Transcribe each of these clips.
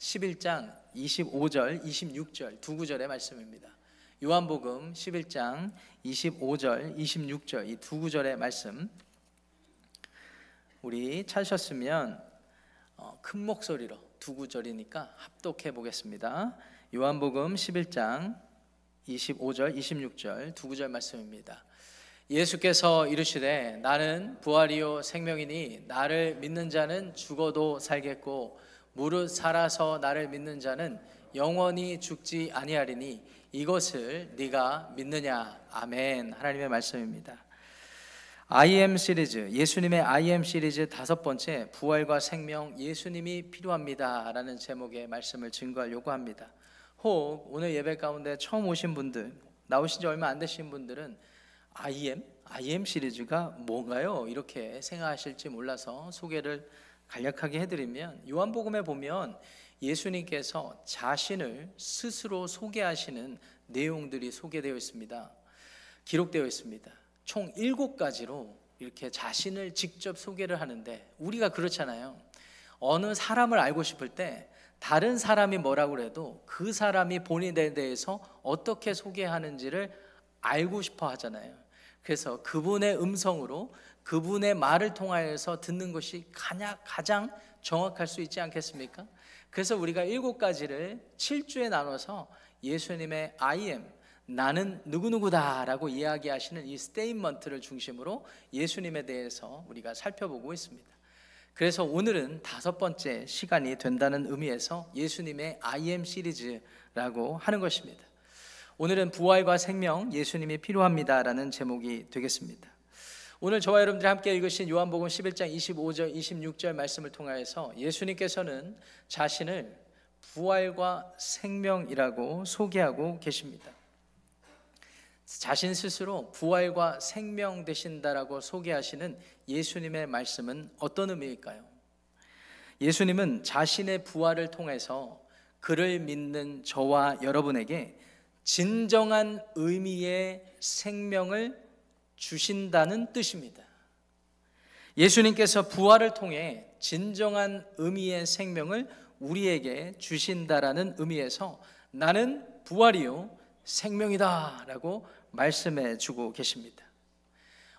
11장 25절, 26절 두 구절의 말씀입니다. 요한복음 11장 25절, 26절 이 두 구절의 말씀 우리 찾으셨으면 큰 목소리로 두 구절이니까 합독해 보겠습니다. 요한복음 11장 25절, 26절 두 구절 말씀입니다. 예수께서 이르시되 나는 부활이요 생명이니 나를 믿는 자는 죽어도 살겠고 무릇 살아서 나를 믿는 자는 영원히 죽지 아니하리니 이것을 네가 믿느냐. 아멘. 하나님의 말씀입니다. IM 시리즈, 예수님의 IM 시리즈 다섯 번째, 부활과 생명, 예수님이 필요합니다 라는 제목의 말씀을 증거하려고 합니다. 혹 오늘 예배 가운데 처음 오신 분들, 나오신 지 얼마 안 되신 분들은 IM 시리즈가 뭔가요? 이렇게 생각하실지 몰라서 소개를 간략하게 해드리면, 요한복음에 보면 예수님께서 자신을 스스로 소개하시는 내용들이 소개되어 있습니다. 기록되어 있습니다. 총 7가지로 이렇게 자신을 직접 소개를 하는데, 우리가 그렇잖아요. 어느 사람을 알고 싶을 때 다른 사람이 뭐라고 해도 그 사람이 본인에 대해서 어떻게 소개하는지를 알고 싶어 하잖아요. 그래서 그분의 음성으로, 그분의 말을 통하여서 듣는 것이 가장 정확할 수 있지 않겠습니까? 그래서 우리가 7가지를 7주에 나눠서 예수님의 I am, 나는 누구누구다 라고 이야기하시는 이 스테이트먼트를 중심으로 예수님에 대해서 우리가 살펴보고 있습니다. 그래서 오늘은 5번째 시간이 된다는 의미에서 예수님의 I am 시리즈라고 하는 것입니다. 오늘은 부활과 생명, 예수님이 필요합니다 라는 제목이 되겠습니다. 오늘 저와 여러분들이 함께 읽으신 요한복음 11장 25절, 26절 말씀을 통하여서 예수님께서는 자신을 부활과 생명이라고 소개하고 계십니다. 자신 스스로 부활과 생명 되신다라고 소개하시는 예수님의 말씀은 어떤 의미일까요? 예수님은 자신의 부활을 통해서 그를 믿는 저와 여러분에게 진정한 의미의 생명을 주신다는 뜻입니다. 예수님께서 부활을 통해 진정한 의미의 생명을 우리에게 주신다라는 의미에서 나는 부활이요 생명이다 라고 말씀해 주고 계십니다.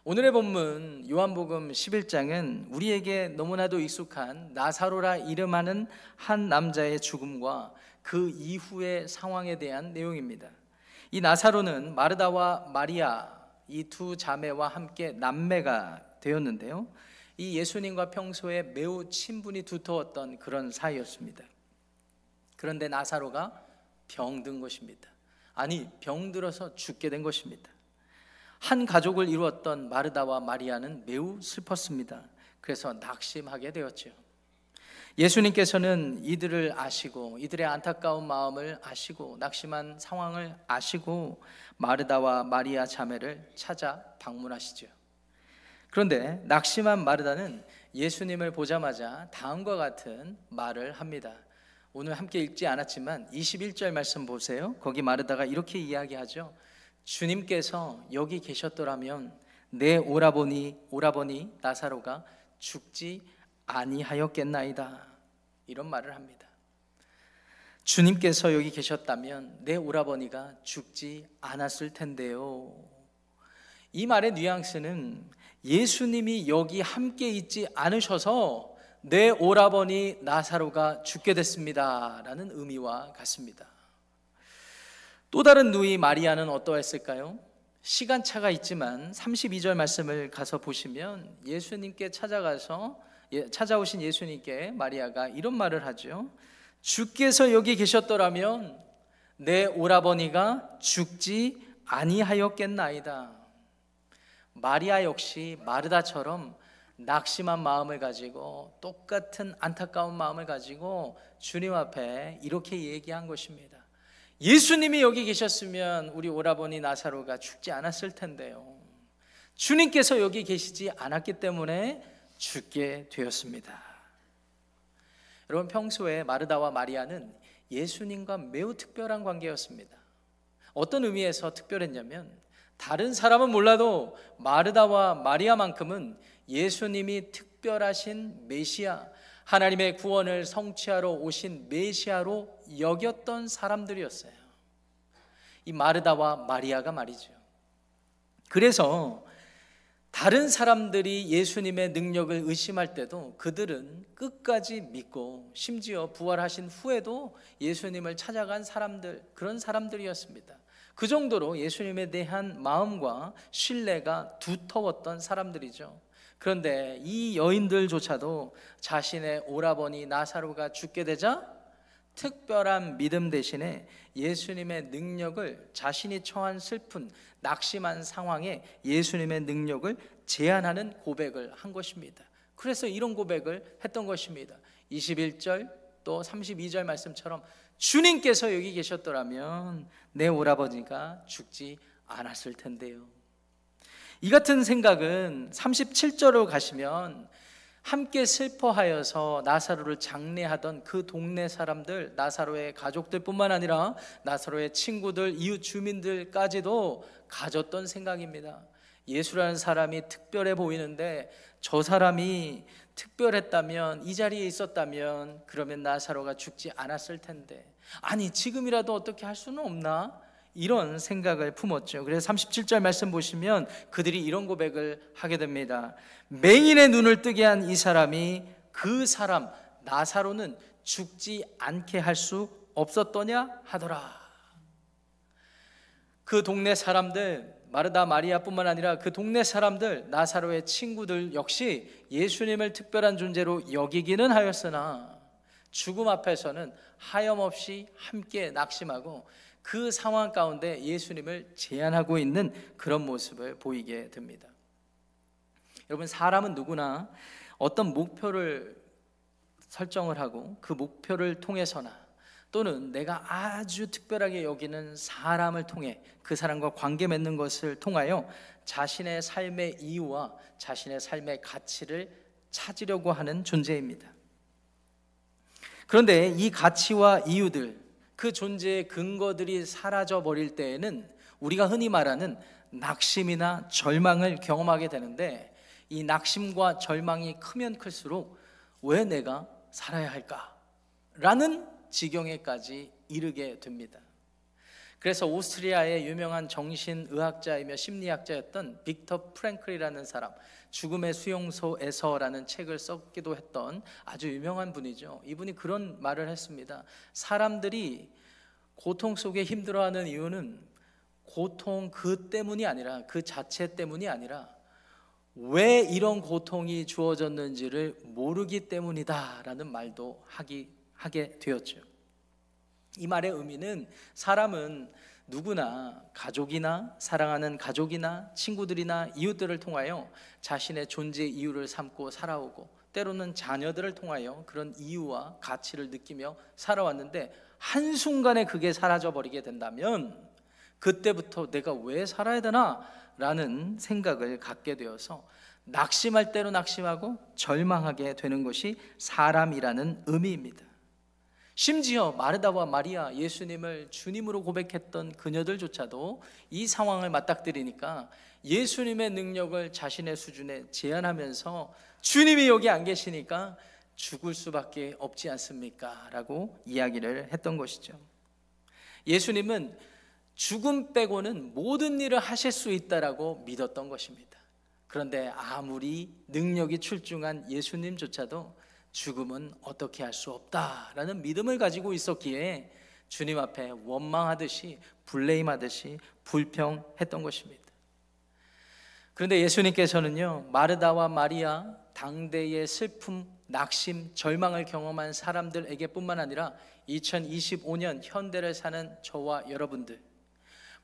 오늘의 본문 요한복음 11장은 우리에게 너무나도 익숙한 나사로라 이름하는 한 남자의 죽음과 그 이후의 상황에 대한 내용입니다. 이 나사로는 마르다와 마리아 이 두 자매와 함께 남매가 되었는데요, 이 예수님과 평소에 매우 친분이 두터웠던 그런 사이였습니다. 그런데 나사로가 병든 것입니다. 아니, 병들어서 죽게 된 것입니다. 한 가족을 이루었던 마르다와 마리아는 매우 슬펐습니다. 그래서 낙심하게 되었죠. 예수님께서는 이들을 아시고, 이들의 안타까운 마음을 아시고, 낙심한 상황을 아시고 마르다와 마리아 자매를 찾아 방문하시죠. 그런데 낙심한 마르다는 예수님을 보자마자 다음과 같은 말을 합니다. 오늘 함께 읽지 않았지만 21절 말씀 보세요. 거기 마르다가 이렇게 이야기하죠. 주님께서 여기 계셨더라면 내 오라버니 나사로가 죽지 아니하였겠나이다. 이런 말을 합니다. 주님께서 여기 계셨다면 내 오라버니가 죽지 않았을 텐데요. 이 말의 뉘앙스는 예수님이 여기 함께 있지 않으셔서 내 오라버니 나사로가 죽게 됐습니다 라는 의미와 같습니다. 또 다른 누이 마리아는 어떠했을까요? 시간차가 있지만 32절 말씀을 가서 보시면 예수님께 찾아오신 예수님께 마리아가 이런 말을 하죠. 주께서 여기 계셨더라면 내 오라버니가 죽지 아니하였겠나이다. 마리아 역시 마르다처럼 낙심한 마음을 가지고, 똑같은 안타까운 마음을 가지고 주님 앞에 이렇게 얘기한 것입니다. 예수님이 여기 계셨으면 우리 오라버니 나사로가 죽지 않았을 텐데요. 주님께서 여기 계시지 않았기 때문에 죽게 되었습니다. 여러분, 평소에 마르다와 마리아는 예수님과 매우 특별한 관계였습니다. 어떤 의미에서 특별했냐면, 다른 사람은 몰라도 마르다와 마리아만큼은 예수님이 특별하신 메시아, 하나님의 구원을 성취하러 오신 메시아로 여겼던 사람들이었어요. 이 마르다와 마리아가 말이죠. 그래서 다른 사람들이 예수님의 능력을 의심할 때도 그들은 끝까지 믿고 심지어 부활하신 후에도 예수님을 찾아간 사람들, 그런 사람들이었습니다. 그 정도로 예수님에 대한 마음과 신뢰가 두터웠던 사람들이죠. 그런데 이 여인들조차도 자신의 오라버니 나사로가 죽게 되자 특별한 믿음 대신에 예수님의 능력을, 자신이 처한 슬픈 낙심한 상황에 예수님의 능력을 제안하는 고백을 한 것입니다. 그래서 이런 고백을 했던 것입니다. 21절 또 32절 말씀처럼 주님께서 여기 계셨더라면 내 오라버니가 죽지 않았을 텐데요. 이 같은 생각은 37절로 가시면 함께 슬퍼하여서 나사로를 장례하던 그 동네 사람들, 나사로의 가족들뿐만 아니라 나사로의 친구들, 이웃 주민들까지도 가졌던 생각입니다. 예수라는 사람이 특별해 보이는데 저 사람이 특별했다면, 이 자리에 있었다면 그러면 나사로가 죽지 않았을 텐데, 아니 지금이라도 어떻게 할 수는 없나? 이런 생각을 품었죠. 그래서 37절 말씀 보시면 그들이 이런 고백을 하게 됩니다. 맹인의 눈을 뜨게 한 이 사람이 그 사람 나사로는 죽지 않게 할 수 없었더냐 하더라. 그 동네 사람들, 마르다 마리아뿐만 아니라 그 동네 사람들, 나사로의 친구들 역시 예수님을 특별한 존재로 여기기는 하였으나 죽음 앞에서는 하염없이 함께 낙심하고 그 상황 가운데 예수님을 제안하고 있는 그런 모습을 보이게 됩니다. 여러분, 사람은 누구나 어떤 목표를 설정을 하고 그 목표를 통해서나 또는 내가 아주 특별하게 여기는 사람을 통해 그 사람과 관계 맺는 것을 통하여 자신의 삶의 이유와 자신의 삶의 가치를 찾으려고 하는 존재입니다. 그런데 이 가치와 이유들, 그 존재의 근거들이 사라져 버릴 때에는 우리가 흔히 말하는 낙심이나 절망을 경험하게 되는데, 이 낙심과 절망이 크면 클수록 왜 내가 살아야 할까? 라는 지경에까지 이르게 됩니다. 그래서 오스트리아의 유명한 정신의학자이며 심리학자였던 빅터 프랭클이라는 사람, 죽음의 수용소에서라는 책을 썼기도 했던 아주 유명한 분이죠. 이분이 그런 말을 했습니다. 사람들이 고통 속에 힘들어하는 이유는 고통 그 때문이 아니라, 그 자체 때문이 아니라 왜 이런 고통이 주어졌는지를 모르기 때문이다라는 말도 하게 되었죠. 이 말의 의미는 사람은 누구나 가족이나 사랑하는 가족이나 친구들이나 이웃들을 통하여 자신의 존재 이유를 삼고 살아오고, 때로는 자녀들을 통하여 그런 이유와 가치를 느끼며 살아왔는데, 한순간에 그게 사라져 버리게 된다면 그때부터 내가 왜 살아야 되나? 라는 생각을 갖게 되어서 낙심할 대로 낙심하고 절망하게 되는 것이 사람이라는 의미입니다. 심지어 마르다와 마리아, 예수님을 주님으로 고백했던 그녀들조차도 이 상황을 맞닥뜨리니까 예수님의 능력을 자신의 수준에 제한하면서 주님이 여기 안 계시니까 죽을 수밖에 없지 않습니까? 라고 이야기를 했던 것이죠. 예수님은 죽음 빼고는 모든 일을 하실 수 있다라고 믿었던 것입니다. 그런데 아무리 능력이 출중한 예수님조차도 죽음은 어떻게 할 수 없다라는 믿음을 가지고 있었기에 주님 앞에 원망하듯이, 블레임하듯이 불평했던 것입니다. 그런데 예수님께서는요, 마르다와 마리아, 당대의 슬픔, 낙심, 절망을 경험한 사람들에게 뿐만 아니라 2025년 현대를 사는 저와 여러분들,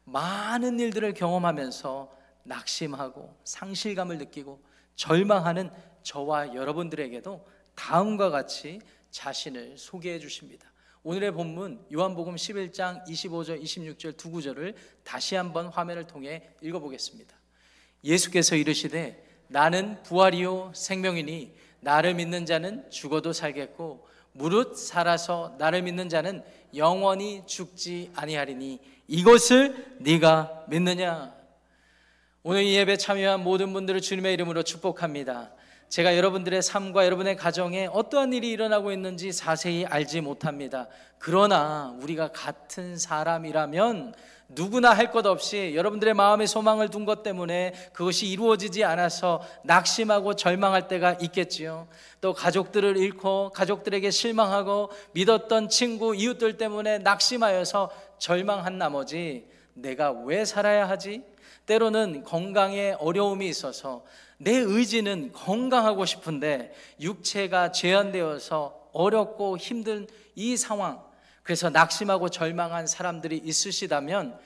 많은 일들을 경험하면서 낙심하고 상실감을 느끼고 절망하는 저와 여러분들에게도 다음과 같이 자신을 소개해 주십니다. 오늘의 본문 요한복음 11장 25절 26절 두 구절을 다시 한번 화면을 통해 읽어보겠습니다. 예수께서 이르시되 나는 부활이요 생명이니 나를 믿는 자는 죽어도 살겠고 무릇 살아서 나를 믿는 자는 영원히 죽지 아니하리니 이것을 네가 믿느냐? 오늘 이 예배 참여한 모든 분들을 주님의 이름으로 축복합니다. 제가 여러분들의 삶과 여러분의 가정에 어떠한 일이 일어나고 있는지 자세히 알지 못합니다. 그러나 우리가 같은 사람이라면 누구나 할 것 없이 여러분들의 마음에 소망을 둔 것 때문에 그것이 이루어지지 않아서 낙심하고 절망할 때가 있겠지요. 또 가족들을 잃고 가족들에게 실망하고 믿었던 친구, 이웃들 때문에 낙심하여서 절망한 나머지 내가 왜 살아야 하지? 때로는 건강에 어려움이 있어서 내 의지는 건강하고 싶은데 육체가 제한되어서 어렵고 힘든 이 상황, 그래서 낙심하고 절망한 사람들이 있으시다면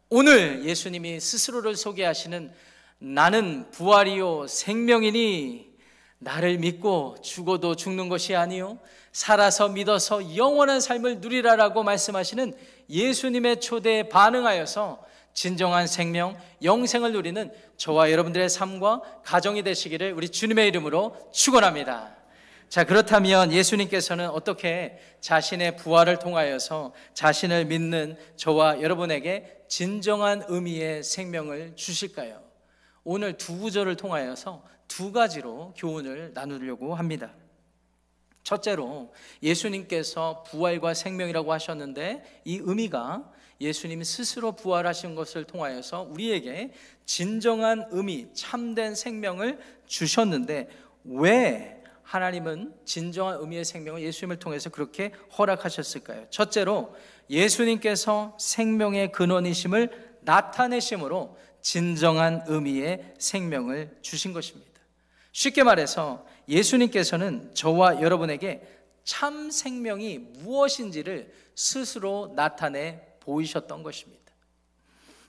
오늘 예수님이 스스로를 소개하시는 나는 부활이요 생명이니 나를 믿고 죽어도 죽는 것이 아니요 살아서 믿어서 영원한 삶을 누리라라고 말씀하시는 예수님의 초대에 반응하여서 진정한 생명, 영생을 누리는 저와 여러분들의 삶과 가정이 되시기를 우리 주님의 이름으로 축원합니다. 자, 그렇다면 예수님께서는 어떻게 자신의 부활을 통하여서 자신을 믿는 저와 여러분에게 진정한 의미의 생명을 주실까요? 오늘 두 구절을 통하여서 두 가지로 교훈을 나누려고 합니다. 첫째로 예수님께서 부활과 생명이라고 하셨는데 이 의미가 예수님이 스스로 부활하신 것을 통하여서 우리에게 진정한 의미, 참된 생명을 주셨는데 왜 하나님은 진정한 의미의 생명을 예수님을 통해서 그렇게 허락하셨을까요? 첫째로 예수님께서 생명의 근원이심을 나타내심으로 진정한 의미의 생명을 주신 것입니다. 쉽게 말해서 예수님께서는 저와 여러분에게 참 생명이 무엇인지를 스스로 나타내 보이셨던 것입니다.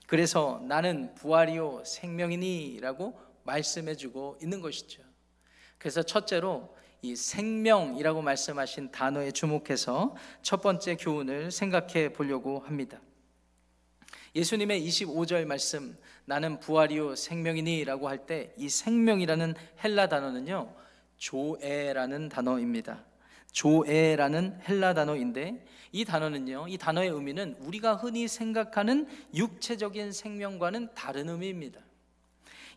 그래서 나는 부활이요 생명이니 라고 말씀해주고 있는 것이죠. 그래서 첫째로 이 생명이라고 말씀하신 단어에 주목해서 첫 번째 교훈을 생각해 보려고 합니다. 예수님의 25절 말씀 나는 부활이요 생명이니 라고 할 때 이 생명이라는 헬라 단어는요 조에라는 단어입니다. 조에라는 헬라 단어인데 이 단어는요, 이 단어의 의미는 우리가 흔히 생각하는 육체적인 생명과는 다른 의미입니다.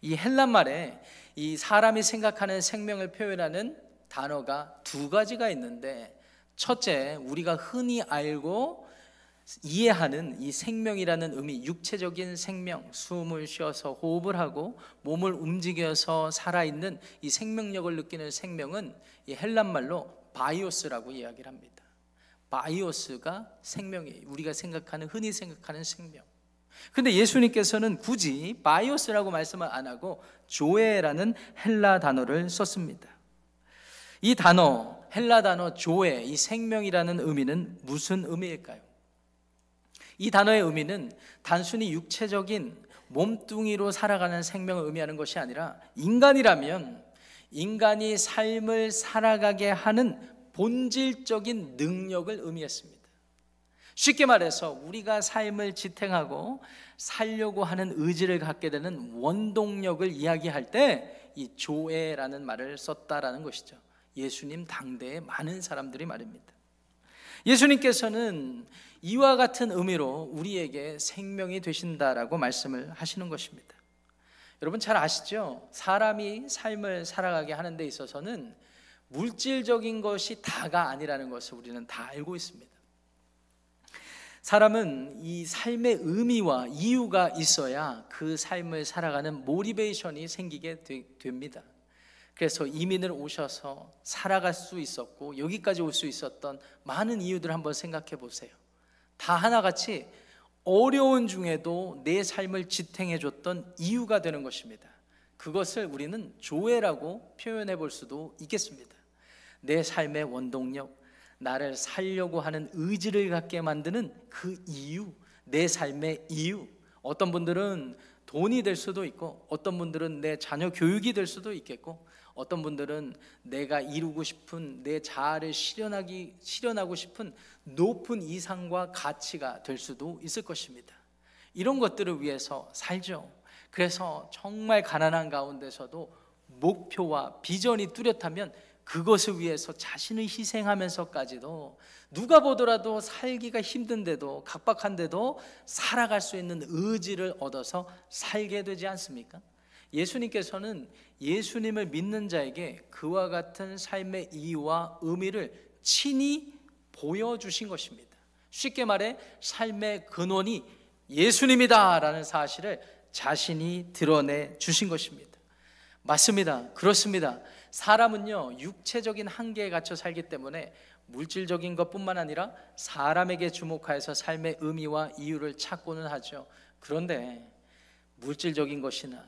이 헬란말에 이 사람이 생각하는 생명을 표현하는 단어가 두 가지가 있는데 첫째, 우리가 흔히 알고 이해하는 이 생명이라는 의미, 육체적인 생명, 숨을 쉬어서 호흡을 하고 몸을 움직여서 살아있는 이 생명력을 느끼는 생명은 이 헬란말로 바이오스라고 이야기를 합니다. 바이오스가 생명이에요. 우리가 생각하는, 흔히 생각하는 생명. 근데 예수님께서는 굳이 바이오스라고 말씀을 안 하고 조에라는 헬라 단어를 썼습니다. 이 단어, 헬라 단어 조에, 이 생명이라는 의미는 무슨 의미일까요? 이 단어의 의미는 단순히 육체적인 몸뚱이로 살아가는 생명을 의미하는 것이 아니라 인간이라면 인간이 삶을 살아가게 하는 본질적인 능력을 의미했습니다. 쉽게 말해서 우리가 삶을 지탱하고 살려고 하는 의지를 갖게 되는 원동력을 이야기할 때 이 조에라는 말을 썼다라는 것이죠. 예수님 당대의 많은 사람들이 말입니다. 예수님께서는 이와 같은 의미로 우리에게 생명이 되신다라고 말씀을 하시는 것입니다. 여러분 잘 아시죠? 사람이 삶을 살아가게 하는 데 있어서는 물질적인 것이 다가 아니라는 것을 우리는 다 알고 있습니다. 사람은 이 삶의 의미와 이유가 있어야 그 삶을 살아가는 모티베이션이 생기게 됩니다. 그래서 이민을 오셔서 살아갈 수 있었고 여기까지 올 수 있었던 많은 이유들을 한번 생각해 보세요. 다 하나같이 어려운 중에도 내 삶을 지탱해 줬던 이유가 되는 것입니다. 그것을 우리는 조회라고 표현해 볼 수도 있겠습니다. 내 삶의 원동력, 나를 살려고 하는 의지를 갖게 만드는 그 이유, 내 삶의 이유. 어떤 분들은 돈이 될 수도 있고 어떤 분들은 내 자녀 교육이 될 수도 있겠고 어떤 분들은 내가 이루고 싶은 내 자아를 실현하고 싶은 높은 이상과 가치가 될 수도 있을 것입니다. 이런 것들을 위해서 살죠. 그래서 정말 가난한 가운데서도 목표와 비전이 뚜렷하면 그것을 위해서 자신을 희생하면서까지도 누가 보더라도 살기가 힘든데도 각박한데도 살아갈 수 있는 의지를 얻어서 살게 되지 않습니까? 예수님께서는 예수님을 믿는 자에게 그와 같은 삶의 이유와 의미를 친히 보여주신 것입니다. 쉽게 말해 삶의 근원이 예수님이다라는 사실을 자신이 드러내 주신 것입니다. 맞습니다. 그렇습니다. 사람은요, 육체적인 한계에 갇혀 살기 때문에 물질적인 것뿐만 아니라 사람에게 주목하여서 삶의 의미와 이유를 찾고는 하죠. 그런데 물질적인 것이나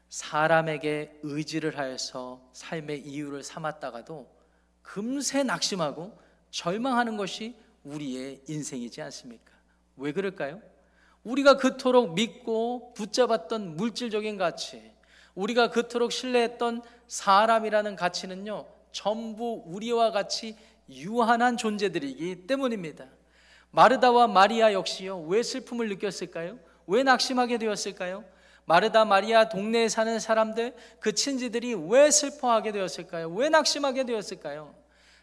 사람에게 의지를 하여서 삶의 이유를 삼았다가도 금세 낙심하고 절망하는 것이 우리의 인생이지 않습니까? 왜 그럴까요? 우리가 그토록 믿고 붙잡았던 물질적인 가치, 우리가 그토록 신뢰했던 사람이라는 가치는요, 전부 우리와 같이 유한한 존재들이기 때문입니다. 마르다와 마리아 역시요, 왜 슬픔을 느꼈을까요? 왜 낙심하게 되었을까요? 마르다, 마리아 동네에 사는 사람들, 그 친지들이 왜 슬퍼하게 되었을까요? 왜 낙심하게 되었을까요?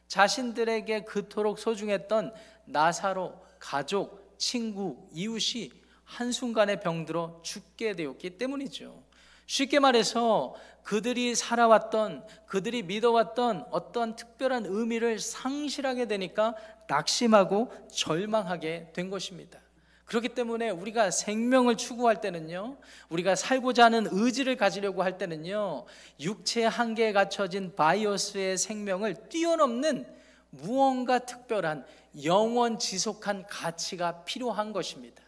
자신들에게 그토록 소중했던 나사로, 가족, 친구, 이웃이 한순간에 병들어 죽게 되었기 때문이죠. 쉽게 말해서 그들이 살아왔던, 그들이 믿어왔던 어떤 특별한 의미를 상실하게 되니까 낙심하고 절망하게 된 것입니다. 그렇기 때문에 우리가 생명을 추구할 때는요, 우리가 살고자 하는 의지를 가지려고 할 때는요, 육체의 한계에 갇혀진 바이오스의 생명을 뛰어넘는 무언가 특별한 영원 지속한 가치가 필요한 것입니다.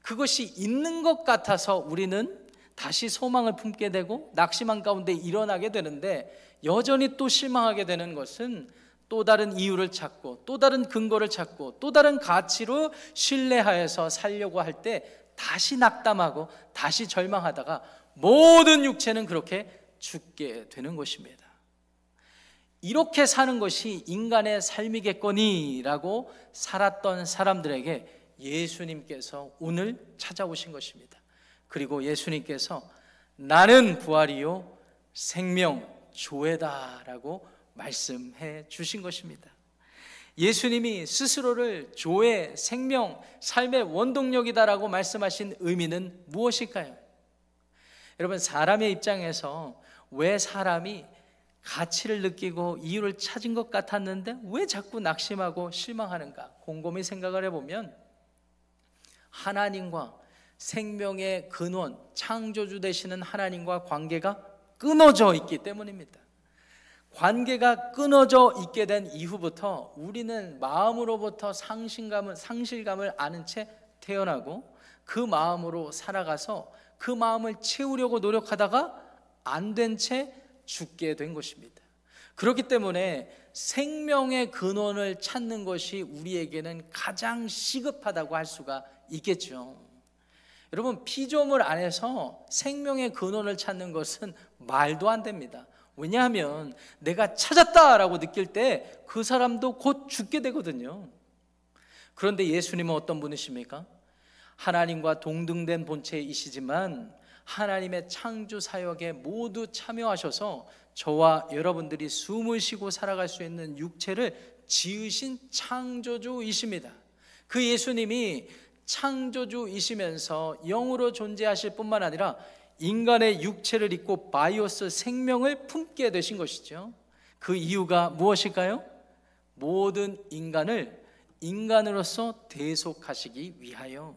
그것이 있는 것 같아서 우리는 다시 소망을 품게 되고 낙심한 가운데 일어나게 되는데, 여전히 또 실망하게 되는 것은 또 다른 이유를 찾고 또 다른 근거를 찾고 또 다른 가치로 신뢰하여서 살려고 할 때 다시 낙담하고 다시 절망하다가 모든 육체는 그렇게 죽게 되는 것입니다. 이렇게 사는 것이 인간의 삶이겠거니라고 살았던 사람들에게 예수님께서 오늘 찾아오신 것입니다. 그리고 예수님께서 나는 부활이요 생명 조회다라고 말씀해 주신 것입니다. 예수님이 스스로를 조회, 생명, 삶의 원동력이다라고 말씀하신 의미는 무엇일까요? 여러분, 사람의 입장에서 왜 사람이 가치를 느끼고 이유를 찾은 것 같았는데 왜 자꾸 낙심하고 실망하는가 곰곰이 생각을 해보면, 하나님과 생명의 근원, 창조주 되시는 하나님과 관계가 끊어져 있기 때문입니다. 관계가 끊어져 있게 된 이후부터 우리는 마음으로부터 상실감을 아는 채 태어나고 그 마음으로 살아가서 그 마음을 채우려고 노력하다가 안 된 채 죽게 된 것입니다. 그렇기 때문에 생명의 근원을 찾는 것이 우리에게는 가장 시급하다고 할 수가 있겠죠. 여러분, 피조물 안에서 생명의 근원을 찾는 것은 말도 안 됩니다. 왜냐하면 내가 찾았다라고 느낄 때 그 사람도 곧 죽게 되거든요. 그런데 예수님은 어떤 분이십니까? 하나님과 동등된 본체이시지만 하나님의 창조 사역에 모두 참여하셔서 저와 여러분들이 숨을 쉬고 살아갈 수 있는 육체를 지으신 창조주이십니다. 그 예수님이 창조주이시면서 영으로 존재하실 뿐만 아니라 인간의 육체를 입고 바이오스 생명을 품게 되신 것이죠. 그 이유가 무엇일까요? 모든 인간을 인간으로서 대속하시기 위하여.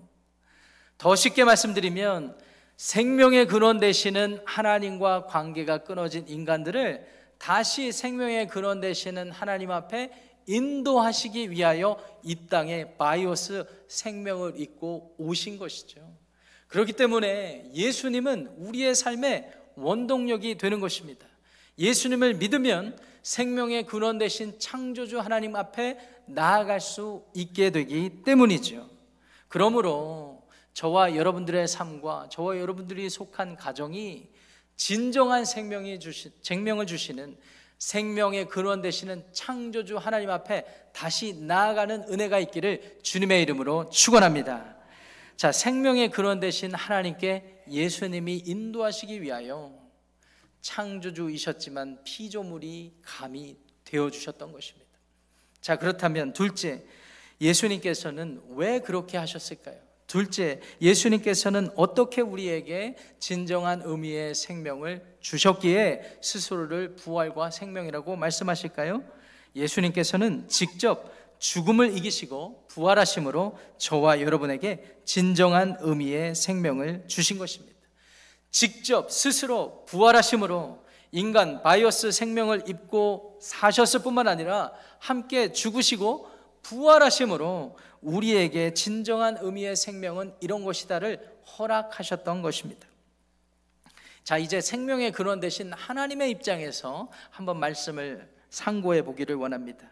더 쉽게 말씀드리면 생명의 근원 되시는 하나님과 관계가 끊어진 인간들을 다시 생명의 근원 되시는 하나님 앞에 인도하시기 위하여 이 땅에 바이오스 생명을 입고 오신 것이죠. 그렇기 때문에 예수님은 우리의 삶의 원동력이 되는 것입니다. 예수님을 믿으면 생명의 근원 되신 창조주 하나님 앞에 나아갈 수 있게 되기 때문이죠. 그러므로 저와 여러분들의 삶과 저와 여러분들이 속한 가정이 진정한 생명을 주시는 생명의 근원 되시는 창조주 하나님 앞에 다시 나아가는 은혜가 있기를 주님의 이름으로 축원합니다. 자, 생명의 근원 되신 하나님께 예수님이 인도하시기 위하여 창조주이셨지만 피조물이 감이 되어주셨던 것입니다. 자, 그렇다면 둘째, 예수님께서는 왜 그렇게 하셨을까요? 둘째, 예수님께서는 어떻게 우리에게 진정한 의미의 생명을 주셨기에 스스로를 부활과 생명이라고 말씀하실까요? 예수님께서는 직접 죽음을 이기시고 부활하심으로 저와 여러분에게 진정한 의미의 생명을 주신 것입니다. 직접 스스로 부활하심으로 인간 바이오스 생명을 입고 사셨을 뿐만 아니라 함께 죽으시고 부활하심으로 우리에게 진정한 의미의 생명은 이런 것이다를 허락하셨던 것입니다. 자, 이제 생명의 근원 되신 하나님의 입장에서 한번 말씀을 상고해 보기를 원합니다.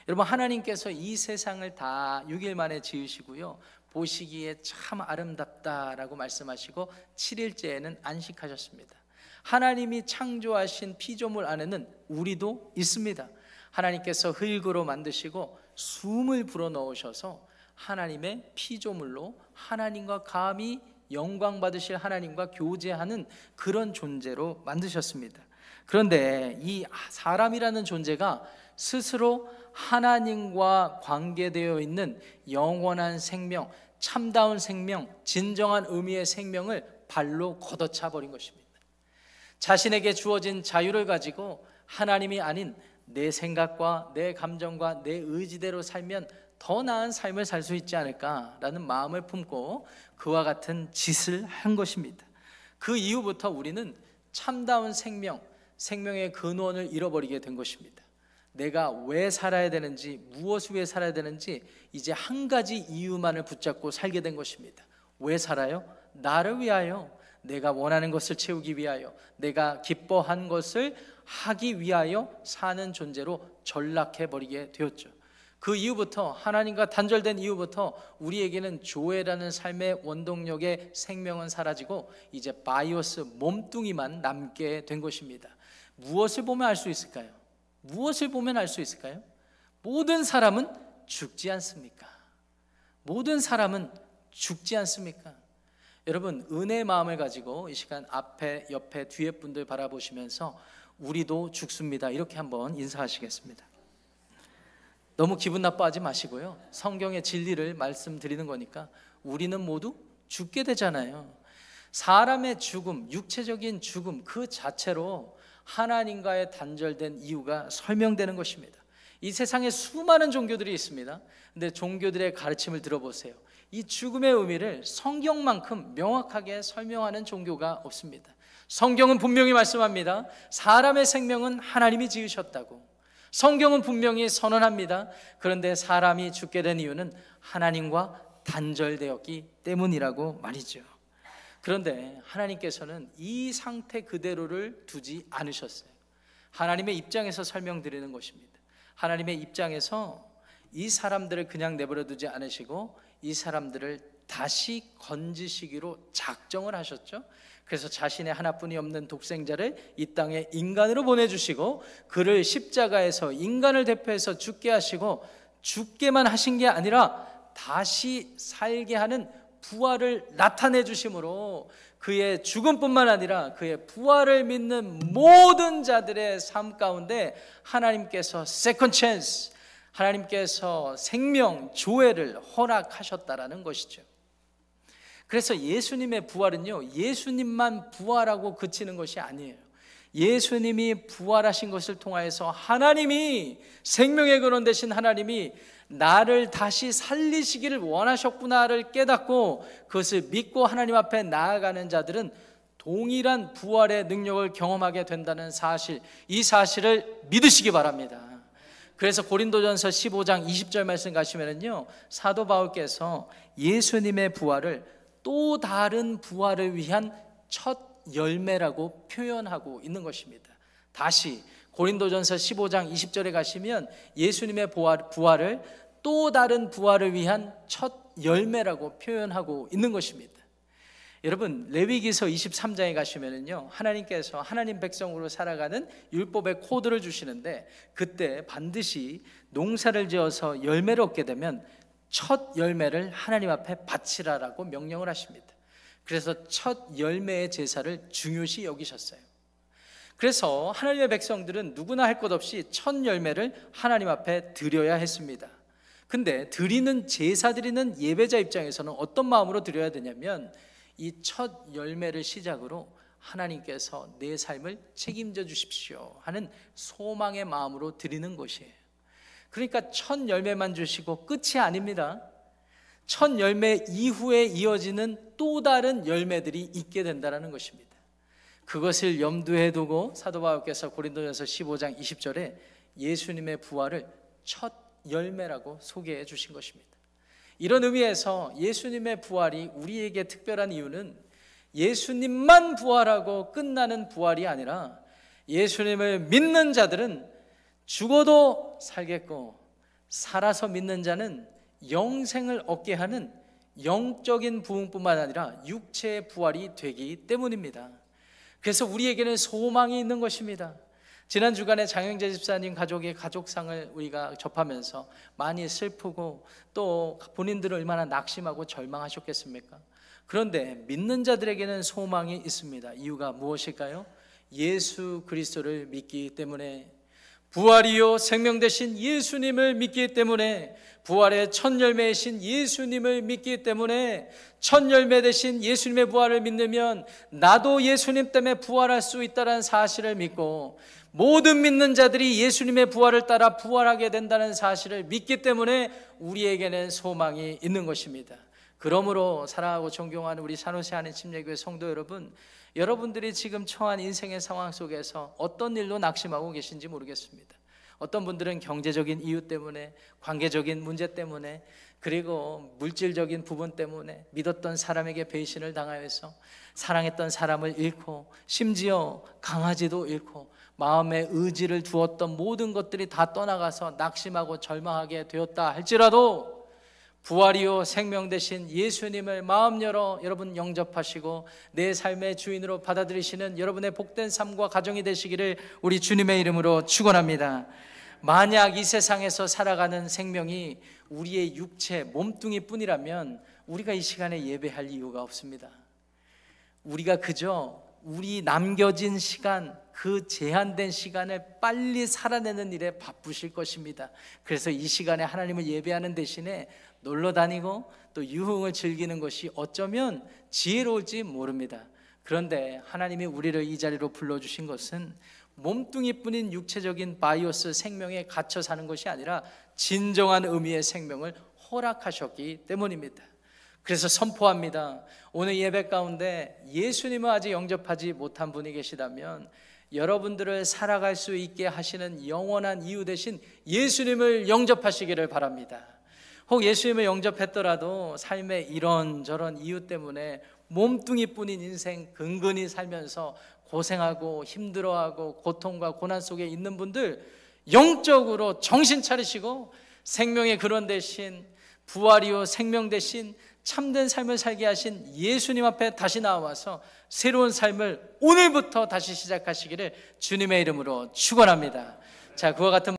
여러분, 하나님께서 이 세상을 다 6일 만에 지으시고요, 보시기에 참 아름답다라고 말씀하시고 7일째에는 안식하셨습니다. 하나님이 창조하신 피조물 안에는 우리도 있습니다. 하나님께서 흙으로 만드시고 숨을 불어넣으셔서 하나님의 피조물로 하나님과 감히 영광 받으실 하나님과 교제하는 그런 존재로 만드셨습니다. 그런데 이 사람이라는 존재가 스스로 하나님과 관계되어 있는 영원한 생명, 참다운 생명, 진정한 의미의 생명을 발로 걷어차 버린 것입니다. 자신에게 주어진 자유를 가지고 하나님이 아닌 내 생각과 내 감정과 내 의지대로 살면 더 나은 삶을 살 수 있지 않을까라는 마음을 품고 그와 같은 짓을 한 것입니다. 그 이후부터 우리는 참다운 생명, 생명의 근원을 잃어버리게 된 것입니다. 내가 왜 살아야 되는지, 무엇을 위해 살아야 되는지 이제 한 가지 이유만을 붙잡고 살게 된 것입니다. 왜 살아요? 나를 위하여, 내가 원하는 것을 채우기 위하여, 내가 기뻐한 것을 하기 위하여 사는 존재로 전락해버리게 되었죠. 그 이후부터, 하나님과 단절된 이후부터 우리에게는 조회라는 삶의 원동력의 생명은 사라지고 이제 바이오스 몸뚱이만 남게 된 것입니다. 무엇을 보면 알 수 있을까요? 무엇을 보면 알 수 있을까요? 모든 사람은 죽지 않습니까? 모든 사람은 죽지 않습니까? 여러분, 은혜의 마음을 가지고 이 시간 앞에, 옆에, 뒤에 분들 바라보시면서 우리도 죽습니다, 이렇게 한번 인사하시겠습니다. 너무 기분 나빠하지 마시고요, 성경의 진리를 말씀드리는 거니까 우리는 모두 죽게 되잖아요. 사람의 죽음, 육체적인 죽음 그 자체로 하나님과의 단절된 이유가 설명되는 것입니다. 이 세상에 수많은 종교들이 있습니다. 근데 종교들의 가르침을 들어보세요. 이 죽음의 의미를 성경만큼 명확하게 설명하는 종교가 없습니다. 성경은 분명히 말씀합니다. 사람의 생명은 하나님이 지으셨다고. 성경은 분명히 선언합니다. 그런데 사람이 죽게 된 이유는 하나님과 단절되었기 때문이라고 말이죠. 그런데 하나님께서는 이 상태 그대로를 두지 않으셨어요. 하나님의 입장에서 설명드리는 것입니다. 하나님의 입장에서 이 사람들을 그냥 내버려 두지 않으시고 이 사람들을 다시 건지시기로 작정을 하셨죠. 그래서 자신의 하나뿐이 없는 독생자를 이 땅에 인간으로 보내주시고 그를 십자가에서 인간을 대표해서 죽게 하시고 죽게만 하신 게 아니라 다시 살게 하는 부활을 나타내 주심으로 그의 죽음뿐만 아니라 그의 부활을 믿는 모든 자들의 삶 가운데 하나님께서 세컨드 찬스, 하나님께서 생명, 조회를 허락하셨다라는 것이죠. 그래서 예수님의 부활은요, 예수님만 부활하고 그치는 것이 아니에요. 예수님이 부활하신 것을 통하여서 하나님이, 생명의 근원 되신 하나님이 나를 다시 살리시기를 원하셨구나를 깨닫고 그것을 믿고 하나님 앞에 나아가는 자들은 동일한 부활의 능력을 경험하게 된다는 사실, 이 사실을 믿으시기 바랍니다. 그래서 고린도전서 15장 20절 말씀 가시면은요, 사도 바울께서 예수님의 부활을 또 다른 부활을 위한 첫 열매라고 표현하고 있는 것입니다. 다시 고린도전서 15장 20절에 가시면 예수님의 부활을 또 다른 부활을 위한 첫 열매라고 표현하고 있는 것입니다. 여러분, 레위기서 23장에 가시면은요, 하나님께서 하나님 백성으로 살아가는 율법의 코드를 주시는데 그때 반드시 농사를 지어서 열매를 얻게 되면 첫 열매를 하나님 앞에 바치라라고 명령을 하십니다. 그래서 첫 열매의 제사를 중요시 여기셨어요. 그래서 하나님의 백성들은 누구나 할 것 없이 첫 열매를 하나님 앞에 드려야 했습니다. 근데 드리는 제사 드리는 예배자 입장에서는 어떤 마음으로 드려야 되냐면 이 첫 열매를 시작으로 하나님께서 내 삶을 책임져 주십시오 하는 소망의 마음으로 드리는 것이에요. 그러니까 첫 열매만 주시고 끝이 아닙니다. 첫 열매 이후에 이어지는 또 다른 열매들이 있게 된다는 것입니다. 그것을 염두에 두고 사도 바울께서 고린도전서 15장 20절에 예수님의 부활을 첫 열매라고 소개해 주신 것입니다. 이런 의미에서 예수님의 부활이 우리에게 특별한 이유는 예수님만 부활하고 끝나는 부활이 아니라 예수님을 믿는 자들은 죽어도 살겠고 살아서 믿는 자는 영생을 얻게 하는 영적인 부흥뿐만 아니라 육체의 부활이 되기 때문입니다. 그래서 우리에게는 소망이 있는 것입니다. 지난 주간에 장영재 집사님 가족의 가족상을 우리가 접하면서 많이 슬프고 또 본인들은 얼마나 낙심하고 절망하셨겠습니까? 그런데 믿는 자들에게는 소망이 있습니다. 이유가 무엇일까요? 예수 그리스도를 믿기 때문에, 부활이요 생명 되신 예수님을 믿기 때문에, 부활의 첫 열매이신 예수님을 믿기 때문에, 첫 열매 되신 예수님의 부활을 믿으면 나도 예수님 때문에 부활할 수 있다는 사실을 믿고, 모든 믿는 자들이 예수님의 부활을 따라 부활하게 된다는 사실을 믿기 때문에 우리에게는 소망이 있는 것입니다. 그러므로 사랑하고 존경하는 우리 산호세 한인침례교회 성도 여러분, 여러분들이 지금 처한 인생의 상황 속에서 어떤 일로 낙심하고 계신지 모르겠습니다. 어떤 분들은 경제적인 이유 때문에, 관계적인 문제 때문에, 그리고 물질적인 부분 때문에 믿었던 사람에게 배신을 당하여서 사랑했던 사람을 잃고, 심지어 강아지도 잃고, 마음에 의지를 두었던 모든 것들이 다 떠나가서 낙심하고 절망하게 되었다 할지라도, 부활이요 생명 되신 예수님을 마음 열어 여러분 영접하시고 내 삶의 주인으로 받아들이시는 여러분의 복된 삶과 가정이 되시기를 우리 주님의 이름으로 축원합니다. 만약 이 세상에서 살아가는 생명이 우리의 육체 몸뚱이뿐이라면 우리가 이 시간에 예배할 이유가 없습니다. 우리가 그저 우리 남겨진 시간, 그 제한된 시간을 빨리 살아내는 일에 바쁘실 것입니다. 그래서 이 시간에 하나님을 예배하는 대신에 놀러 다니고 또 유흥을 즐기는 것이 어쩌면 지혜로울지 모릅니다. 그런데 하나님이 우리를 이 자리로 불러주신 것은 몸뚱이뿐인 육체적인 바이오스 생명에 갇혀 사는 것이 아니라 진정한 의미의 생명을 허락하셨기 때문입니다. 그래서 선포합니다. 오늘 예배 가운데 예수님을 아직 영접하지 못한 분이 계시다면 여러분들을 살아갈 수 있게 하시는 영원한 이유 대신 예수님을 영접하시기를 바랍니다. 혹 예수님을 영접했더라도 삶의 이런저런 이유 때문에 몸뚱이뿐인 인생 근근히 살면서 고생하고 힘들어하고 고통과 고난 속에 있는 분들, 영적으로 정신 차리시고 생명의 근원 대신, 부활이요 생명 대신 참된 삶을 살게 하신 예수님 앞에 다시 나와서 새로운 삶을 오늘부터 다시 시작하시기를 주님의 이름으로 축원합니다. 자, 그와 같은